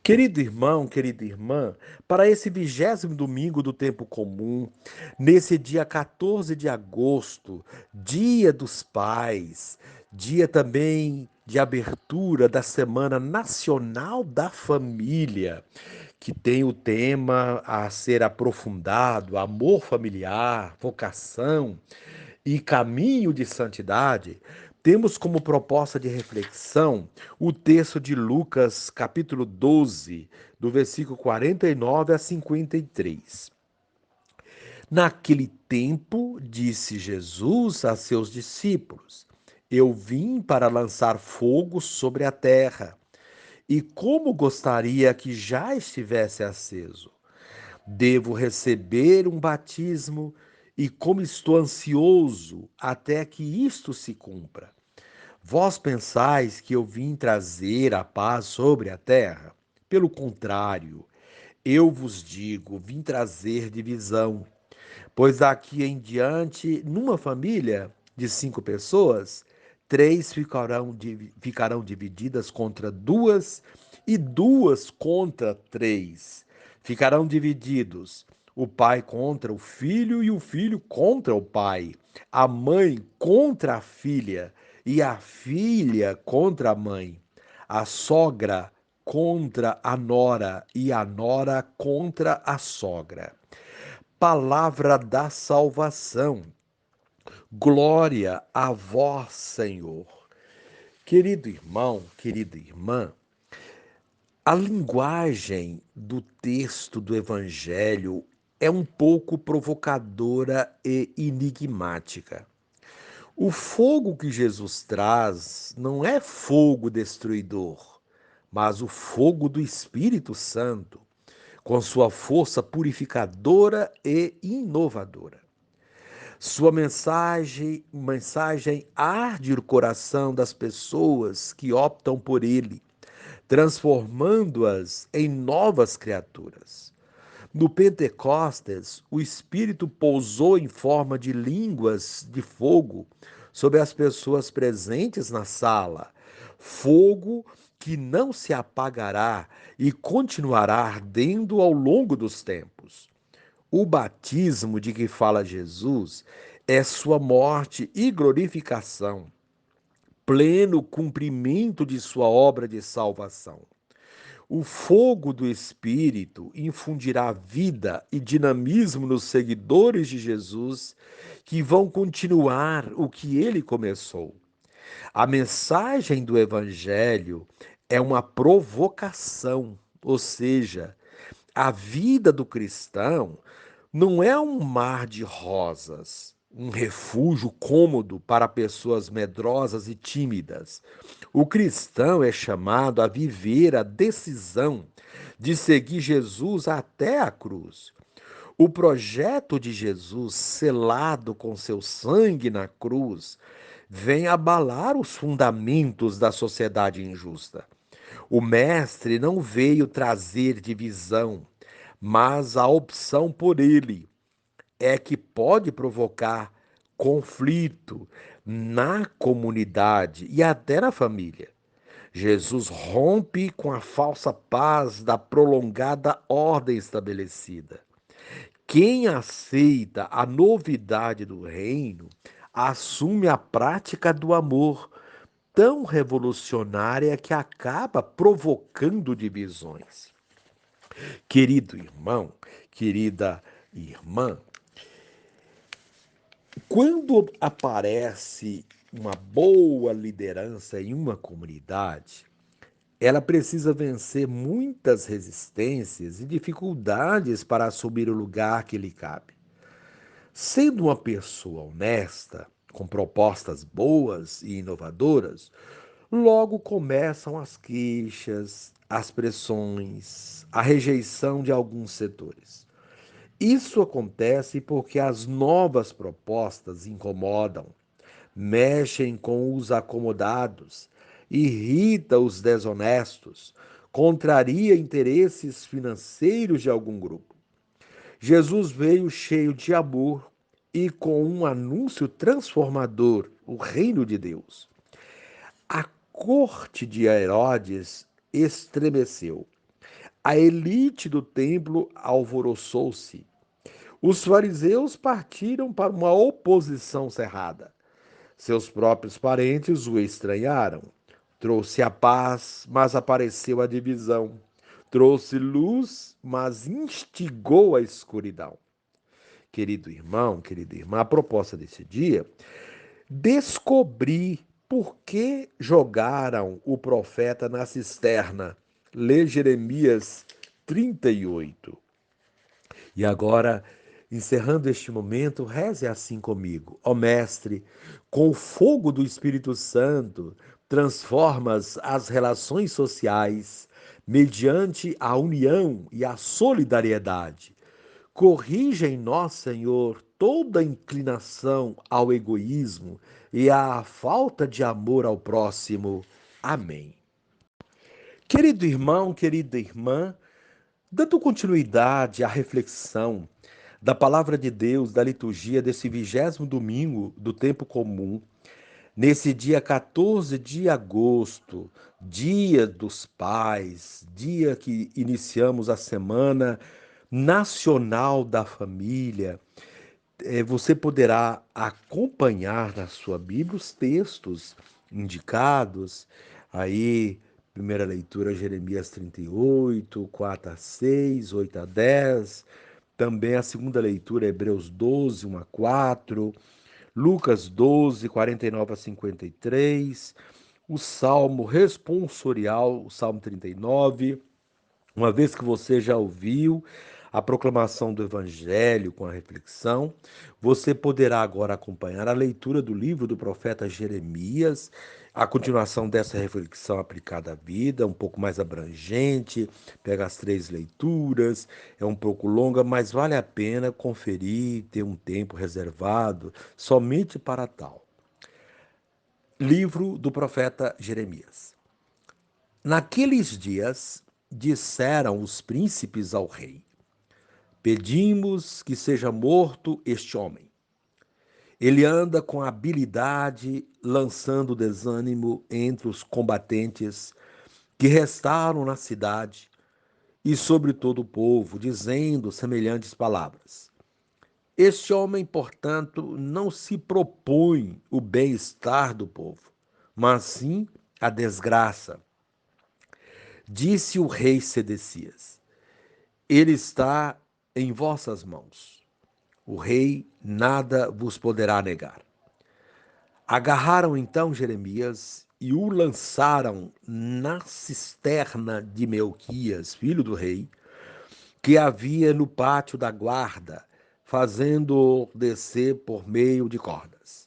Querido irmão, querida irmã, para esse 20º domingo do tempo comum, nesse dia 14 de agosto, Dia dos Pais, dia também de abertura da Semana Nacional da Família, que tem o tema a ser aprofundado, amor familiar, vocação e caminho de santidade, temos como proposta de reflexão o texto de Lucas, capítulo 12, do versículo 49 a 53. Naquele tempo, disse Jesus a seus discípulos: Eu vim para lançar fogo sobre a terra, e como gostaria que já estivesse aceso. Devo receber um batismo, e como estou ansioso até que isto se cumpra. Vós pensais que eu vim trazer a paz sobre a terra? Pelo contrário, eu vos digo, vim trazer divisão. Pois daqui em diante, numa família de 5 pessoas, três ficarão divididas contra duas e duas contra três. Ficarão divididos o pai contra o filho e o filho contra o pai, a mãe contra a filha e a filha contra a mãe, a sogra contra a nora e a nora contra a sogra. Palavra da salvação. Glória a vós, Senhor. Querido irmão, querida irmã, a linguagem do texto do Evangelho é um pouco provocadora e enigmática. O fogo que Jesus traz não é fogo destruidor, mas o fogo do Espírito Santo, com sua força purificadora e inovadora. Sua mensagem arde o coração das pessoas que optam por ele, transformando-as em novas criaturas. No Pentecostes, o Espírito pousou em forma de línguas de fogo sobre as pessoas presentes na sala, fogo que não se apagará e continuará ardendo ao longo dos tempos. O batismo de que fala Jesus é sua morte e glorificação, pleno cumprimento de sua obra de salvação. O fogo do Espírito infundirá vida e dinamismo nos seguidores de Jesus, que vão continuar o que ele começou. A mensagem do Evangelho é uma provocação, ou seja, a vida do cristão não é um mar de rosas, um refúgio cômodo para pessoas medrosas e tímidas. O cristão é chamado a viver a decisão de seguir Jesus até a cruz. O projeto de Jesus, selado com seu sangue na cruz, vem abalar os fundamentos da sociedade injusta. O Mestre não veio trazer divisão, mas a opção por ele é que pode provocar conflito na comunidade e até na família. Jesus rompe com a falsa paz da prolongada ordem estabelecida. Quem aceita a novidade do reino assume a prática do amor, tão revolucionária que acaba provocando divisões. Querido irmão, querida irmã, quando aparece uma boa liderança em uma comunidade, ela precisa vencer muitas resistências e dificuldades para assumir o lugar que lhe cabe. Sendo uma pessoa honesta, com propostas boas e inovadoras, logo começam as queixas, as pressões, a rejeição de alguns setores. Isso acontece porque as novas propostas incomodam, mexem com os acomodados, irrita os desonestos, contraria interesses financeiros de algum grupo. Jesus veio cheio de amor e com um anúncio transformador, o reino de Deus. A corte de Herodes estremeceu. A elite do templo alvoroçou-se. Os fariseus partiram para uma oposição cerrada. Seus próprios parentes o estranharam. Trouxe a paz, mas apareceu a divisão. Trouxe luz, mas instigou a escuridão. Querido irmão, querida irmã, a proposta desse dia, descobrir por que jogaram o profeta na cisterna. Lê Jeremias 38. E agora, encerrando este momento, reze assim comigo. Ó Mestre, com o fogo do Espírito Santo, transformas as relações sociais mediante a união e a solidariedade. Corrija em nós, Senhor, toda inclinação ao egoísmo e à falta de amor ao próximo. Amém. Querido irmão, querida irmã, dando continuidade à reflexão da palavra de Deus, da liturgia desse 20º domingo do tempo comum, nesse dia 14 de agosto, dia dos pais, dia que iniciamos a Semana Nacional da Família, você poderá acompanhar na sua Bíblia os textos indicados. Aí, primeira leitura, Jeremias 38, 4 a 6, 8 a 10. Também a segunda leitura, Hebreus 12, 1 a 4. Lucas 12, 49 a 53. O Salmo responsorial, o Salmo 39. Uma vez que você já ouviu a proclamação do Evangelho com a reflexão, você poderá agora acompanhar a leitura do livro do profeta Jeremias, a continuação dessa reflexão aplicada à vida, um pouco mais abrangente, pega as 3 leituras, é um pouco longa, mas vale a pena conferir, ter um tempo reservado somente para tal. Livro do profeta Jeremias. Naqueles dias, disseram os príncipes ao rei: pedimos que seja morto este homem. Ele anda com habilidade, lançando desânimo entre os combatentes que restaram na cidade e sobre todo o povo, dizendo semelhantes palavras. Este homem, portanto, não se propõe o bem-estar do povo, mas sim a desgraça. Disse o rei Sedecias: ele está em vossas mãos. O rei nada vos poderá negar. Agarraram então Jeremias e o lançaram na cisterna de Melquias, filho do rei, que havia no pátio da guarda, fazendo-o descer por meio de cordas.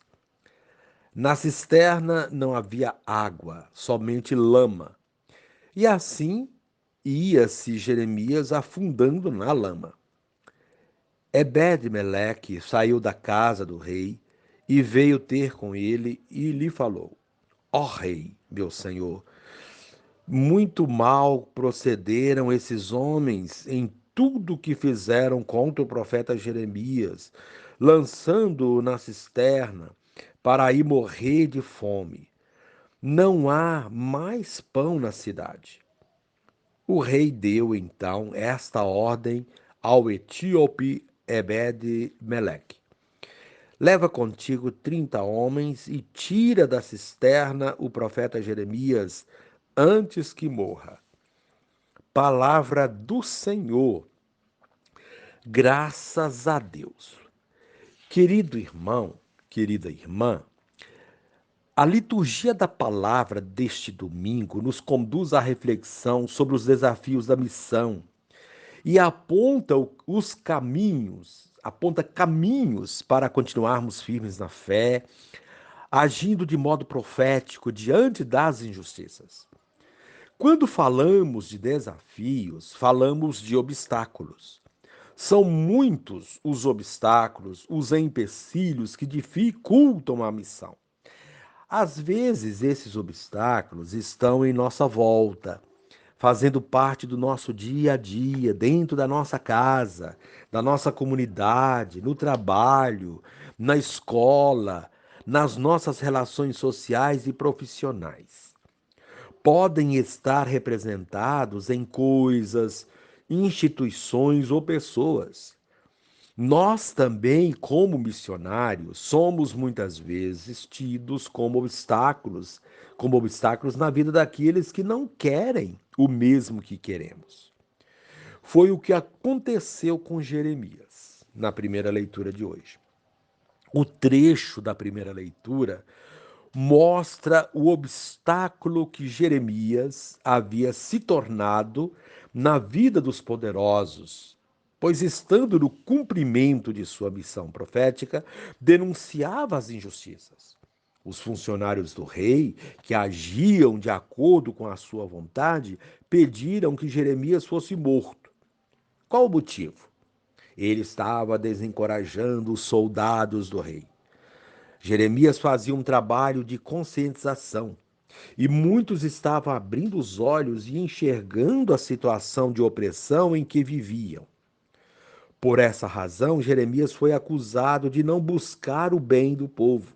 Na cisterna não havia água, somente lama. E assim ia-se Jeremias afundando na lama. Ebed-Meleque saiu da casa do rei e veio ter com ele e lhe falou: ó rei, meu senhor, muito mal procederam esses homens em tudo que fizeram contra o profeta Jeremias, lançando-o na cisterna para aí morrer de fome. Não há mais pão na cidade. O rei deu então esta ordem ao etíope Ebed-Meleque: leva contigo 30 homens e tira da cisterna o profeta Jeremias antes que morra. Palavra do Senhor. Graças a Deus. Querido irmão, querida irmã, a liturgia da palavra deste domingo nos conduz à reflexão sobre os desafios da missão e aponta caminhos para continuarmos firmes na fé, agindo de modo profético diante das injustiças. Quando falamos de desafios, falamos de obstáculos. São muitos os obstáculos, os empecilhos que dificultam a missão. Às vezes, esses obstáculos estão em nossa volta, fazendo parte do nosso dia a dia, dentro da nossa casa, da nossa comunidade, no trabalho, na escola, nas nossas relações sociais e profissionais. podem estar representados em coisas, instituições ou pessoas. Nós também, como missionários, somos muitas vezes tidos como obstáculos na vida daqueles que não querem o mesmo que queremos. Foi o que aconteceu com Jeremias na primeira leitura de hoje. O trecho da primeira leitura mostra o obstáculo que Jeremias havia se tornado na vida dos poderosos, pois, estando no cumprimento de sua missão profética, denunciava as injustiças. Os funcionários do rei, que agiam de acordo com a sua vontade, pediram que Jeremias fosse morto. Qual o motivo? Ele estava desencorajando os soldados do rei. Jeremias fazia um trabalho de conscientização e muitos estavam abrindo os olhos e enxergando a situação de opressão em que viviam. Por essa razão, Jeremias foi acusado de não buscar o bem do povo.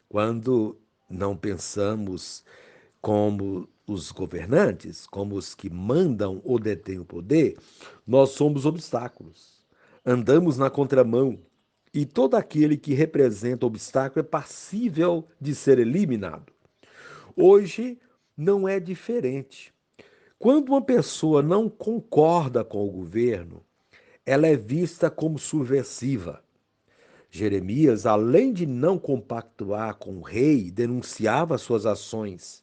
Quando não pensamos como os governantes, como os que mandam ou detêm o poder, nós somos obstáculos. Andamos na contramão e todo aquele que representa obstáculo é passível de ser eliminado. Hoje não é diferente. Quando uma pessoa não concorda com o governo, ela é vista como subversiva. Jeremias, além de não compactuar com o rei, denunciava suas ações.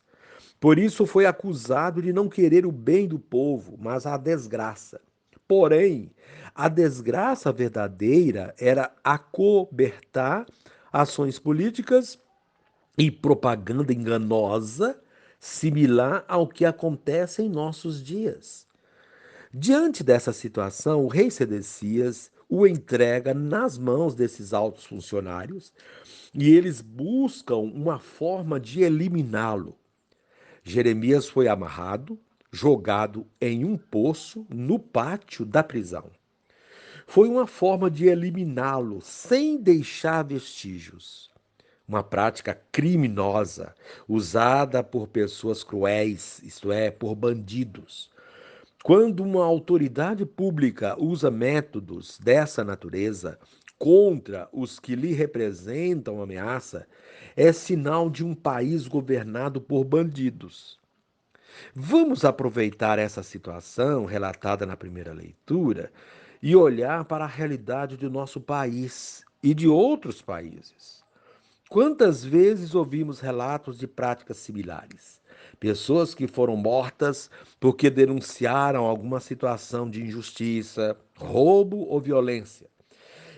Por isso foi acusado de não querer o bem do povo, mas a desgraça. Porém, a desgraça verdadeira era acobertar ações políticas e propaganda enganosa, similar ao que acontece em nossos dias. Diante dessa situação, o rei Sedecias o entrega nas mãos desses altos funcionários e eles buscam uma forma de eliminá-lo. Jeremias foi amarrado, jogado em um poço no pátio da prisão. Foi uma forma de eliminá-lo sem deixar vestígios. Uma prática criminosa usada por pessoas cruéis, isto é, por bandidos. Quando uma autoridade pública usa métodos dessa natureza contra os que lhe representam ameaça, é sinal de um país governado por bandidos. Vamos aproveitar essa situação relatada na primeira leitura e olhar para a realidade do nosso país e de outros países. Quantas vezes ouvimos relatos de práticas similares? Pessoas que foram mortas porque denunciaram alguma situação de injustiça, roubo ou violência.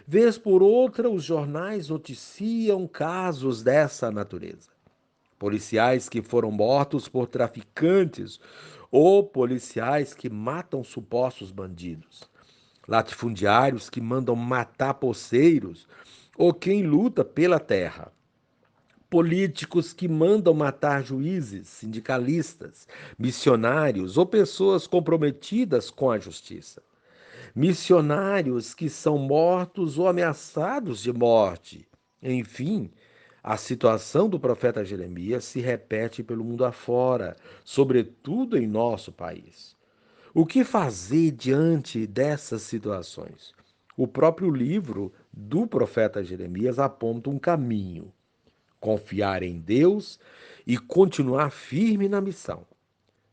Vez por outra, os jornais noticiam casos dessa natureza. Policiais que foram mortos por traficantes ou policiais que matam supostos bandidos. Latifundiários que mandam matar poceiros ou quem luta pela terra. Políticos que mandam matar juízes, sindicalistas, missionários ou pessoas comprometidas com a justiça. Missionários que são mortos ou ameaçados de morte. Enfim, a situação do profeta Jeremias se repete pelo mundo afora, sobretudo em nosso país. O que fazer diante dessas situações? O próprio livro do profeta Jeremias aponta um caminho: confiar em Deus e continuar firme na missão.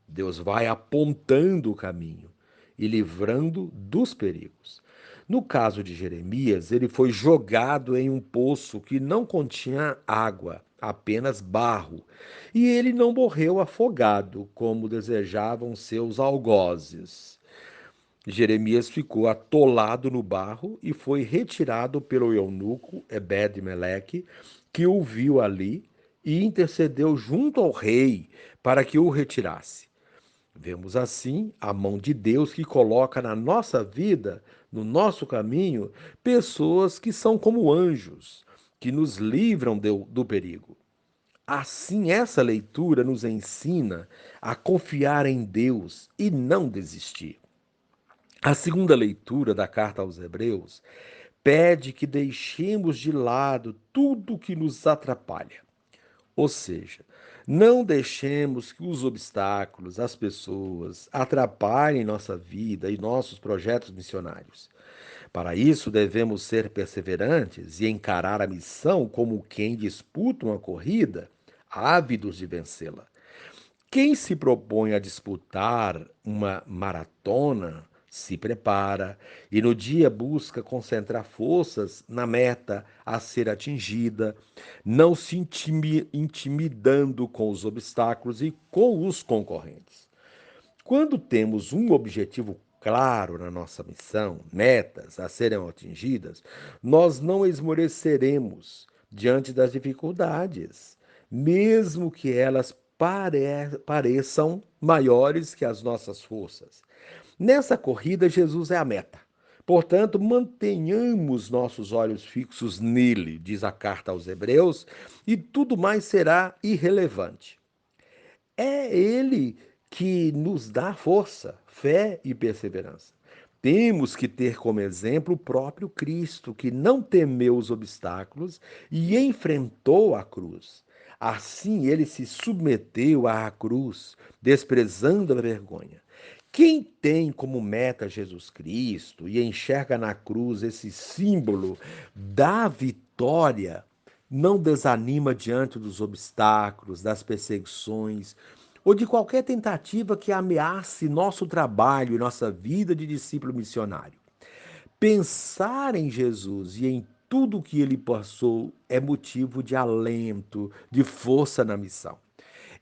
Deus vai apontando o caminho e livrando dos perigos. No caso de Jeremias, ele foi jogado em um poço que não continha água, apenas barro, e ele não morreu afogado, como desejavam seus algozes. Jeremias ficou atolado no barro e foi retirado pelo eunuco Ebed-Meleque, que o viu ali e intercedeu junto ao rei para que o retirasse. Vemos assim a mão de Deus que coloca na nossa vida, no nosso caminho, pessoas que são como anjos, que nos livram do perigo. Assim, essa leitura nos ensina a confiar em Deus e não desistir. A segunda leitura da carta aos Hebreus pede que deixemos de lado tudo que nos atrapalha. Ou seja, Não deixemos que os obstáculos, as pessoas, atrapalhem nossa vida e nossos projetos missionários. Para isso, devemos ser perseverantes e encarar a missão como quem disputa uma corrida, ávidos de vencê-la. Quem se propõe a disputar uma maratona se prepara e no dia busca concentrar forças na meta a ser atingida, não se intimidando com os obstáculos e com os concorrentes. Quando temos um objetivo claro na nossa missão, metas a serem atingidas, nós não esmoreceremos diante das dificuldades, mesmo que elas pareçam maiores que as nossas forças. Nessa corrida, Jesus é a meta. Portanto, mantenhamos nossos olhos fixos nele, diz a carta aos Hebreus, e tudo mais será irrelevante. É Ele que nos dá força, fé e perseverança. Temos que ter como exemplo o próprio Cristo, que não temeu os obstáculos e enfrentou a cruz. Assim, ele se submeteu à cruz, desprezando a vergonha. Quem tem como meta Jesus Cristo e enxerga na cruz esse símbolo da vitória, não desanima diante dos obstáculos, das perseguições ou de qualquer tentativa que ameace nosso trabalho e nossa vida de discípulo missionário. Pensar em Jesus e em tudo o que ele passou é motivo de alento, de força na missão.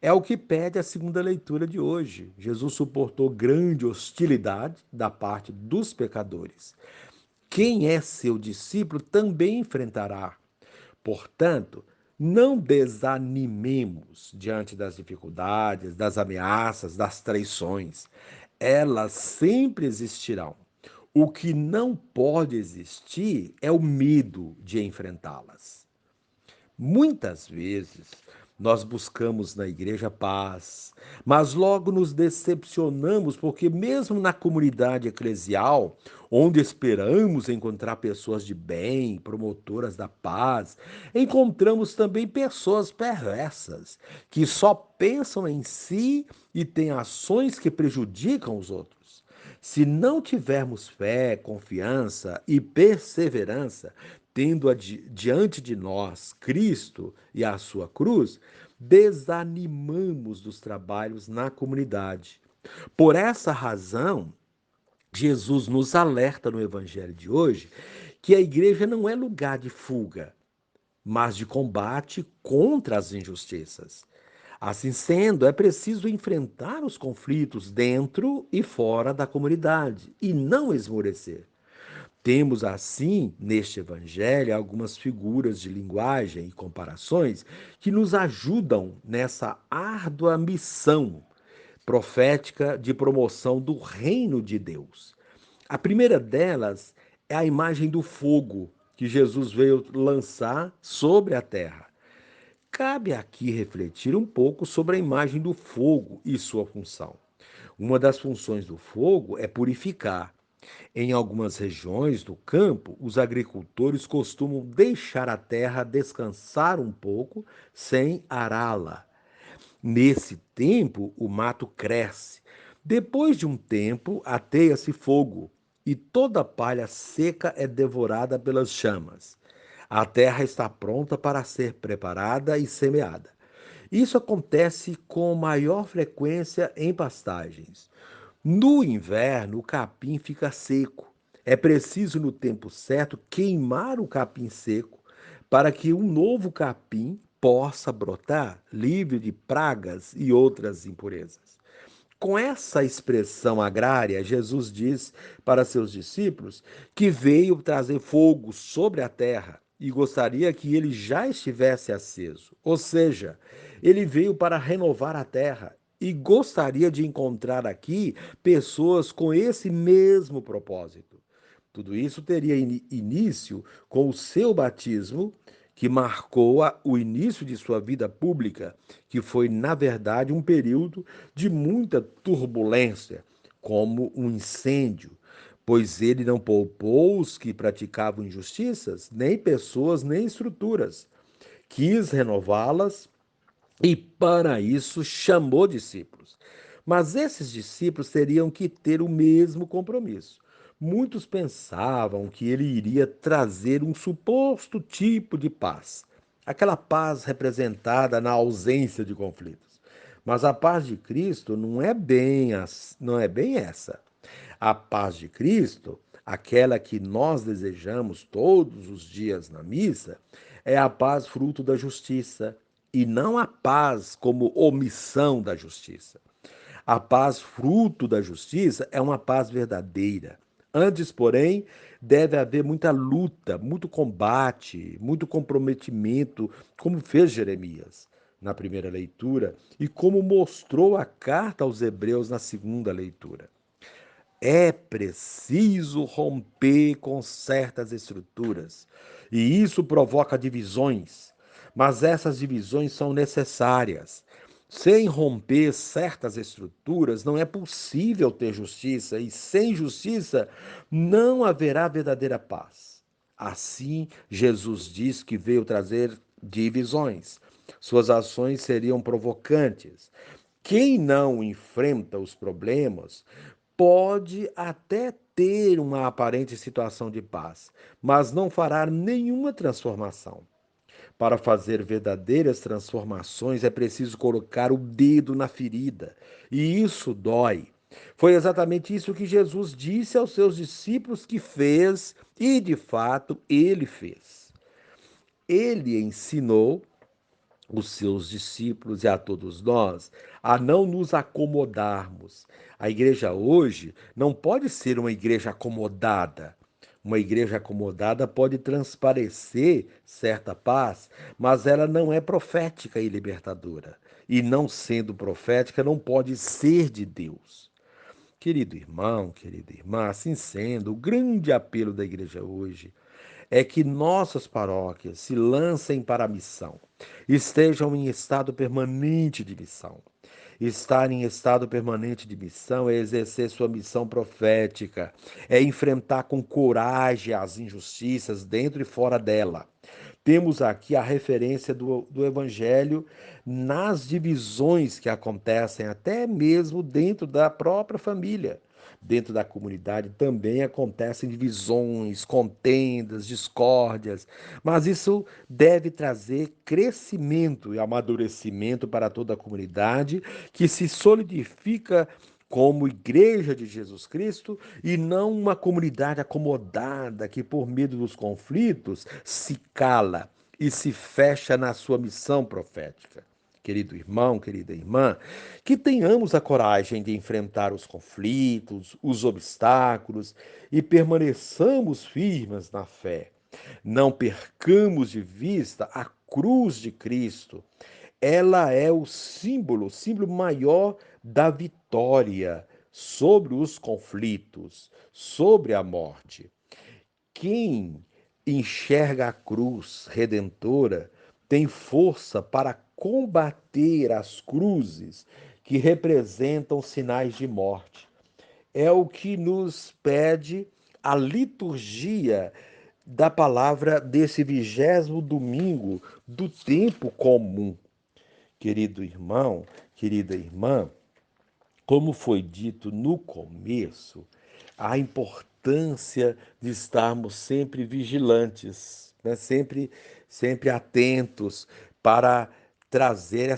É o que pede a segunda leitura de hoje. Jesus suportou grande hostilidade da parte dos pecadores. Quem é seu discípulo também enfrentará. Portanto, não desanimemos diante das dificuldades, das ameaças, das traições. Elas sempre existirão. O que não pode existir é o medo de enfrentá-las. Muitas vezes nós buscamos na igreja paz, mas logo nos decepcionamos porque, mesmo na comunidade eclesial, onde esperamos encontrar pessoas de bem, promotoras da paz, encontramos também pessoas perversas, que só pensam em si e têm ações que prejudicam os outros. Se não tivermos fé, confiança e perseverança, tendo diante de nós Cristo e a sua cruz, desanimamos dos trabalhos na comunidade. Por essa razão, Jesus nos alerta no evangelho de hoje que a igreja não é lugar de fuga, mas de combate contra as injustiças. Assim sendo, é preciso enfrentar os conflitos dentro e fora da comunidade e não esmorecer. Temos, assim, neste evangelho, algumas figuras de linguagem e comparações que nos ajudam nessa árdua missão profética de promoção do reino de Deus. A primeira delas é a imagem do fogo que Jesus veio lançar sobre a terra. Cabe aqui refletir um pouco sobre a imagem do fogo e sua função. Uma das funções do fogo é purificar. Em algumas regiões do campo, os agricultores costumam deixar a terra descansar um pouco sem ará-la. Nesse tempo, o mato cresce. Depois de um tempo, ateia-se fogo e toda a palha seca é devorada pelas chamas. A terra está pronta para ser preparada e semeada. Isso acontece com maior frequência em pastagens. No inverno, o capim fica seco. É preciso, no tempo certo, queimar o capim seco para que um novo capim possa brotar livre de pragas e outras impurezas. Com essa expressão agrária, Jesus diz para seus discípulos que veio trazer fogo sobre a terra e gostaria que ele já estivesse aceso. Ou seja, ele veio para renovar a terra e gostaria de encontrar aqui pessoas com esse mesmo propósito. Tudo isso teria início com o seu batismo, que marcou o início de sua vida pública, que foi, na verdade, um período de muita turbulência, como um incêndio, pois ele não poupou os que praticavam injustiças, nem pessoas, nem estruturas. Quis renová-las E para isso chamou discípulos. Mas esses discípulos teriam que ter o mesmo compromisso. Muitos pensavam que ele iria trazer um suposto tipo de paz, aquela paz representada na ausência de conflitos. Mas a paz de Cristo não é bem essa. A paz de Cristo, aquela que nós desejamos todos os dias na missa, é a paz fruto da justiça e não a paz como omissão da justiça. A paz fruto da justiça é uma paz verdadeira. Antes, porém, deve haver muita luta, muito combate, muito comprometimento, como fez Jeremias na primeira leitura e como mostrou a carta aos Hebreus na segunda leitura. É preciso romper com certas estruturas, e isso provoca divisões, mas essas divisões são necessárias. Sem romper certas estruturas, não é possível ter justiça, e sem justiça não haverá verdadeira paz. Assim, Jesus diz que veio trazer divisões. Suas ações seriam provocantes. Quem não enfrenta os problemas pode até ter uma aparente situação de paz, mas não fará nenhuma transformação. Para fazer verdadeiras transformações é preciso colocar o dedo na ferida, e isso dói. Foi exatamente isso que Jesus disse aos seus discípulos que fez, e de fato ele fez. Ele ensinou os seus discípulos e a todos nós a não nos acomodarmos. A igreja hoje não pode ser uma igreja acomodada. Uma igreja acomodada pode transparecer certa paz, mas ela não é profética e libertadora. E não sendo profética, não pode ser de Deus. Querido irmão, querida irmã, assim sendo, o grande apelo da igreja hoje é que nossas paróquias se lancem para a missão, estejam em estado permanente de missão. Estar em estado permanente de missão é exercer sua missão profética, é enfrentar com coragem as injustiças dentro e fora dela. Temos aqui a referência do Evangelho nas divisões que acontecem até mesmo dentro da própria família. Dentro da comunidade também acontecem divisões, contendas, discórdias, mas isso deve trazer crescimento e amadurecimento para toda a comunidade que se solidifica como Igreja de Jesus Cristo e não uma comunidade acomodada que, por medo dos conflitos, se cala e se fecha na sua missão profética. Querido irmão, querida irmã, que tenhamos a coragem de enfrentar os conflitos, os obstáculos e permaneçamos firmes na fé. Não percamos de vista a cruz de Cristo. Ela é o símbolo maior da vitória sobre os conflitos, sobre a morte. Quem enxerga a cruz redentora tem força para combater as cruzes que representam sinais de morte. É o que nos pede a liturgia da palavra desse 20º domingo do tempo comum. Querido irmão, querida irmã, como foi dito no começo, a importância de estarmos sempre vigilantes, né? Sempre atentos para trazer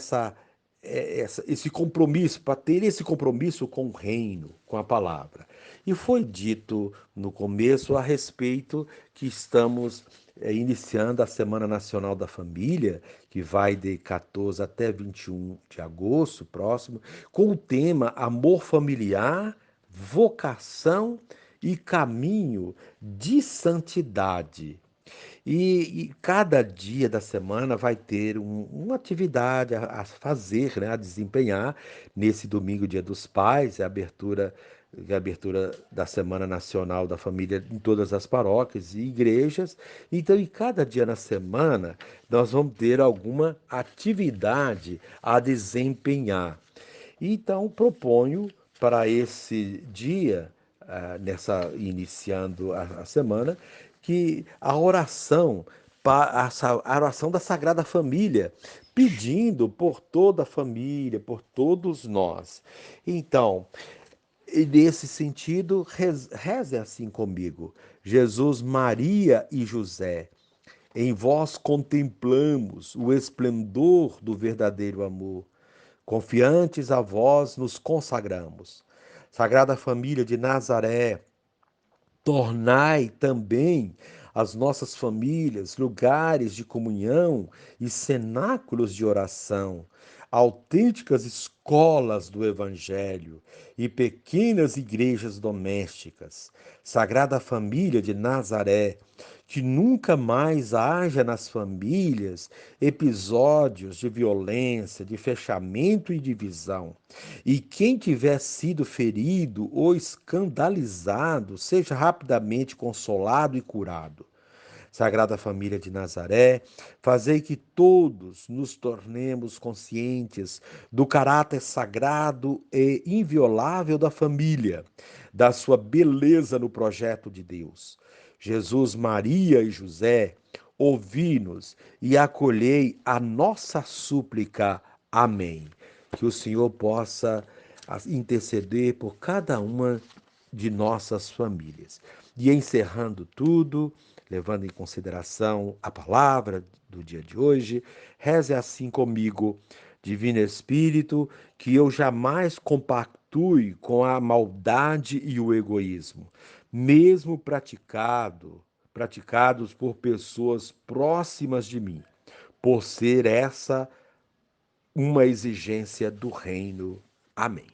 esse compromisso, para ter esse compromisso com o reino, com a palavra. E foi dito no começo a respeito que estamos iniciando a Semana Nacional da Família, que vai de 14 até 21 de agosto próximo, com o tema Amor Familiar, Vocação e Caminho de Santidade. E cada dia da semana vai ter uma atividade a fazer, né, a desempenhar. Nesse domingo, Dia dos Pais, é a abertura da Semana Nacional da Família em todas as paróquias e igrejas. Então, em cada dia na semana, nós vamos ter alguma atividade a desempenhar. Então, proponho para esse dia, iniciando a semana, que a oração da Sagrada Família pedindo por toda a família, por todos nós. Então, e nesse sentido, reze assim comigo. Jesus, Maria e José, em vós contemplamos o esplendor do verdadeiro amor. Confiantes a vós nos consagramos. Sagrada Família de Nazaré, tornai também as nossas famílias lugares de comunhão e cenáculos de oração, autênticas escolas do Evangelho e pequenas igrejas domésticas. Sagrada Família de Nazaré, que nunca mais haja nas famílias episódios de violência, de fechamento e divisão. E quem tiver sido ferido ou escandalizado, seja rapidamente consolado e curado. Sagrada Família de Nazaré, fazei que todos nos tornemos conscientes do caráter sagrado e inviolável da família, da sua beleza no projeto de Deus. Jesus, Maria e José, ouvi-nos e acolhei a nossa súplica. Amém. Que o Senhor possa interceder por cada uma de nossas famílias. E encerrando tudo, levando em consideração a palavra do dia de hoje, reze assim comigo, Divino Espírito, que eu jamais compactue com a maldade e o egoísmo, mesmo praticados por pessoas próximas de mim, por ser essa uma exigência do reino. Amém.